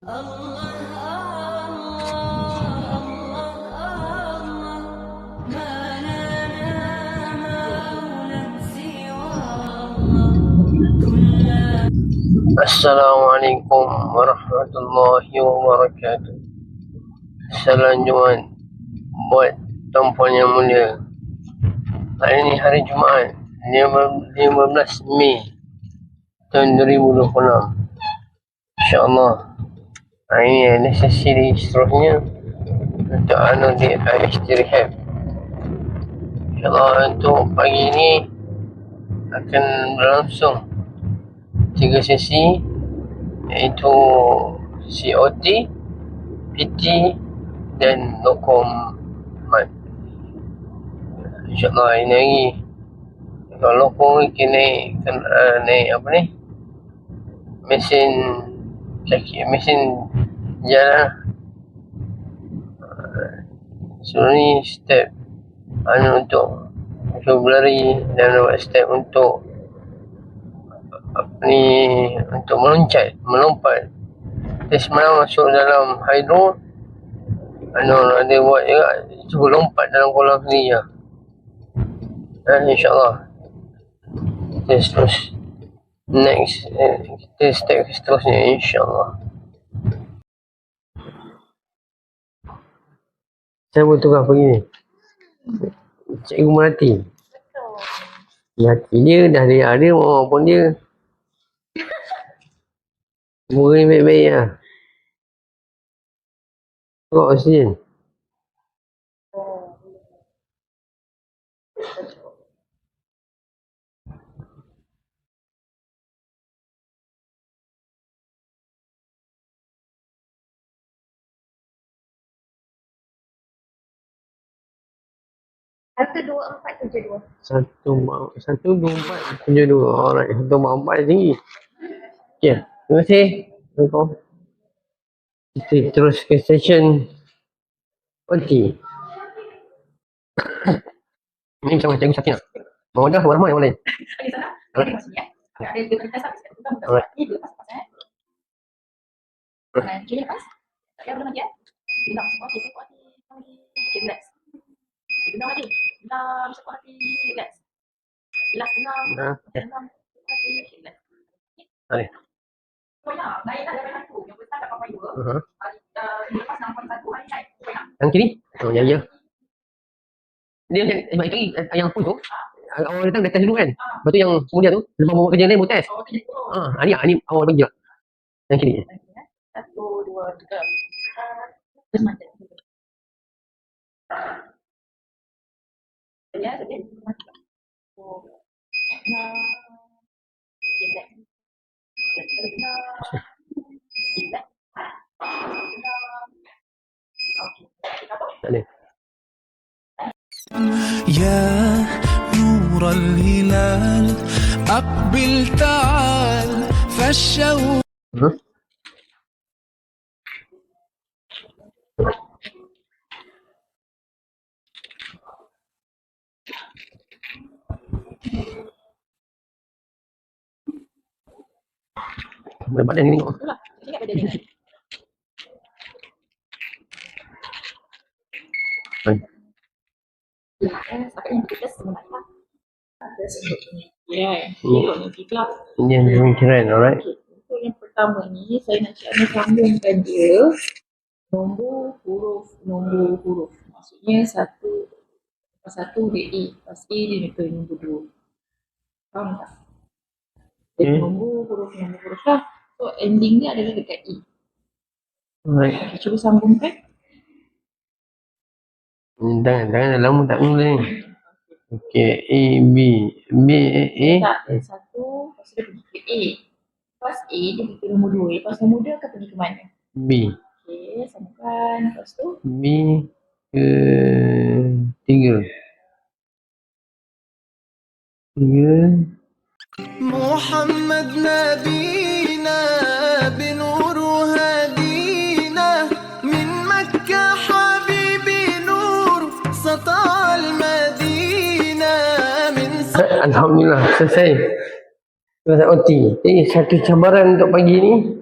Assalamualaikum warahmatullahi wabarakatuh. Salam Jumaat buat tuan-puan yang mulia. Hari ini hari Jumaat 15 Mei tahun 2026. InsyaAllah hari ini ada sesi seterusnya untuk di IHT Rehab. InsyaAllah untuk pagi ini akan berlangsung 3 sesi, iaitu COT, PT dan lokom mat. InsyaAllah hari ni lagi kalau lokom kita naik apa ni, mesin kaki, mesin jalan. So ni step untuk berlari dan buat step untuk untuk melompat. Kita semalam masuk dalam hydro, ada buat juga, cuba lompat dalam kolam sendiri lah. Dan insyaAllah kita terus next, kita step seterusnya insyaAllah. Saya pun tukar pergi ni Cikgu Melati. Melati dia dah ada mama pun dia. Muka ni baik-baik lah. Tengok oksigen. Satu, dua, empat, tujuh, dua. 12472. Alright, 144 tinggi. Okay, terima kasih. Kita terus ke session OT. Ini bersama Cikgu Sakina. Mawadah warahmah yang lain. Alright. Alright. Ini lepas eh. Kiri lepas. Ya, belum lagi ya. Bilang semua okey, semua okey. Relax. Bilang lagi. Bilang semua okey, relax. Bilang senang. Senang. Okey, relax. Boleh. Oh ya, naiklah dari aku. Yang besar kat papai dua. Lepas 6.1 hari naik. Yang kiri? Oh, ya. Dia macam itu yang full tu. Awal datang dah test dulu kan. Lepas tu yang kemudian tu lepas bawa kerja lain bawa test. Ni awal bagi lah. Yang kiri. 1, 2, 3. Semacam tu. Ya, sedih. Oh. يا نور الهلال أقبل تعال فالشوق. Badan ni tengok. Ini yang keren, alright. Untuk yang pertama ni, saya nak sambungkan dia nombor huruf. Maksudnya satu dia A, lepas A dia ke nombor 2. Faham tak? Jadi nombor huruf lah. So ending dia adalah dekat E. Alright. Okay, cuba sambungkan. Jangan lama tak boleh. Okey, A, B, A. Tak, satu, lepas tu dia pergi ke A. Lepas A, dia pergi ke nombor 2. Lepas nombor 2 akan pergi ke mana? B. Okey, sambungkan. Lepas tu B ke 3. محمد نبينا بنور هدينا من مكة حبيبي نور سطع المدينة من Alhamdulillah, selesai OT. Jadi satu cabaran untuk pagi ni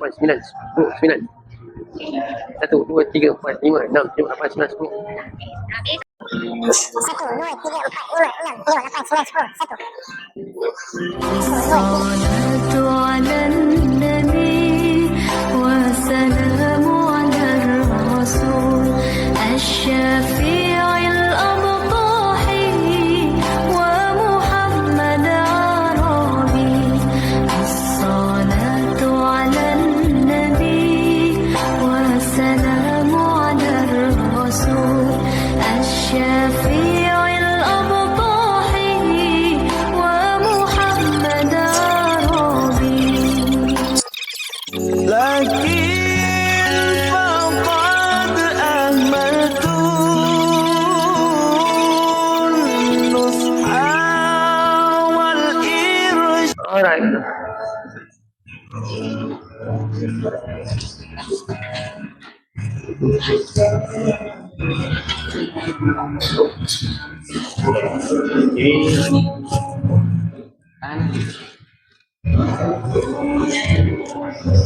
8, 9, 10, 9. 1, 2, 3, 4, 5, 6, 7, 8, 9, 10. الصلاة على النبي والسلام على الرسول الشفيع الأبطاحي ومحمد عربي. الصلاة على النبي والسلام على الرسول الشفيع الأبطاحي ومحمد عربي. Lagi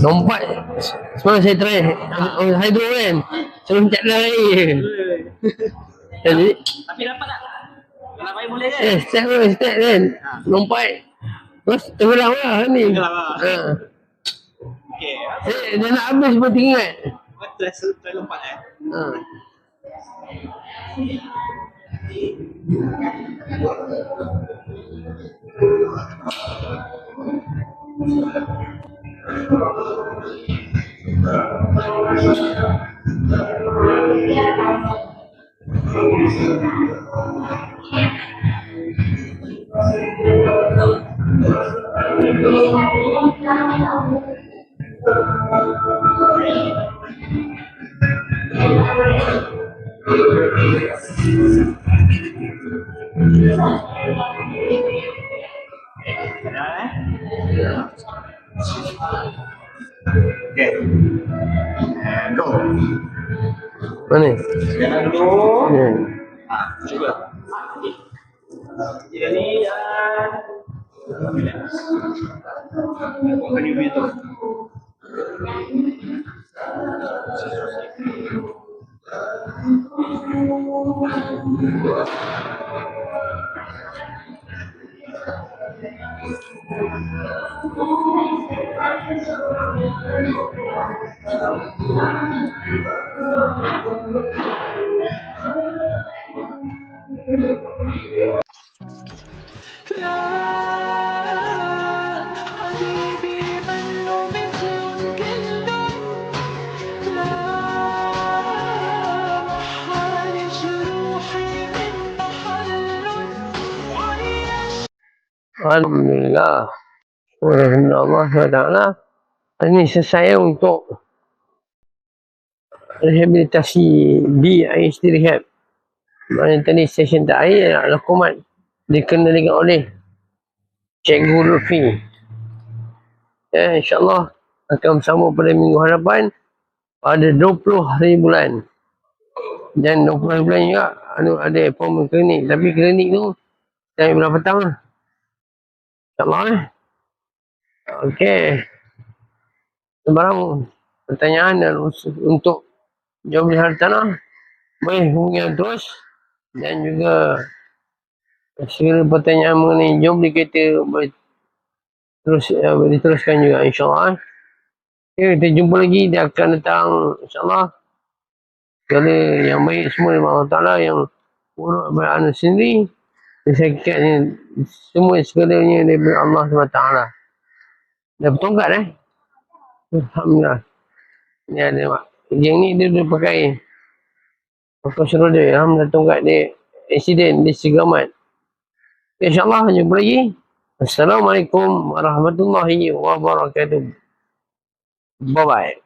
Lompat. Semalam saya try hydro kan. Suruh cat lari. Jadi Tapi dapat tak? Kalau main boleh kan? step kan. Lompat. Terus tenggelam lah ni. Tenggelam lah. Ha. Okey. Dia nak habis pun tinggal. Try lompat Ha. Okay. And go. Mana? Sekarang dulu. Cuba. Dia ni relax. Bukan you tu. حبيبي منه مثل كل لا محال جروحي من محل ويش Alhamdulillah. Allah SWT. Hari ni selesai untuk rehabilitasi BIST Rehab. Mana tadi session terakhir Lakumat dikendalikan oleh Cikgu Lutfi. InsyaAllah akan bersama pada minggu hadapan pada 20 hari bulan. Dan 20 hari bulan juga ada appointment klinik. Tapi klinik tu jam berapa petang lah. InsyaAllah Okey. Sebarang pertanyaan dan untuk jawab di hartanah boleh hubungi terus. Dan juga segala pertanyaan mengenai job di kereta boleh diteruskan juga insyaAllah. Okay, kita jumpa lagi. Dia akan datang insyaAllah. Segala yang baik semua daripada Allah Ta'ala, yang buruk daripada anda sendiri. Sakitnya semua segalanya daripada Allah SWT. Dah bertongkat Alhamdulillah. Ni ada mak. Yang ni dia pakai kursi roda. Alhamdulillah tongkat dia accident, dia segamat. InsyaAllah jumpa lagi. Assalamualaikum warahmatullahi wabarakatuh. Bye bye.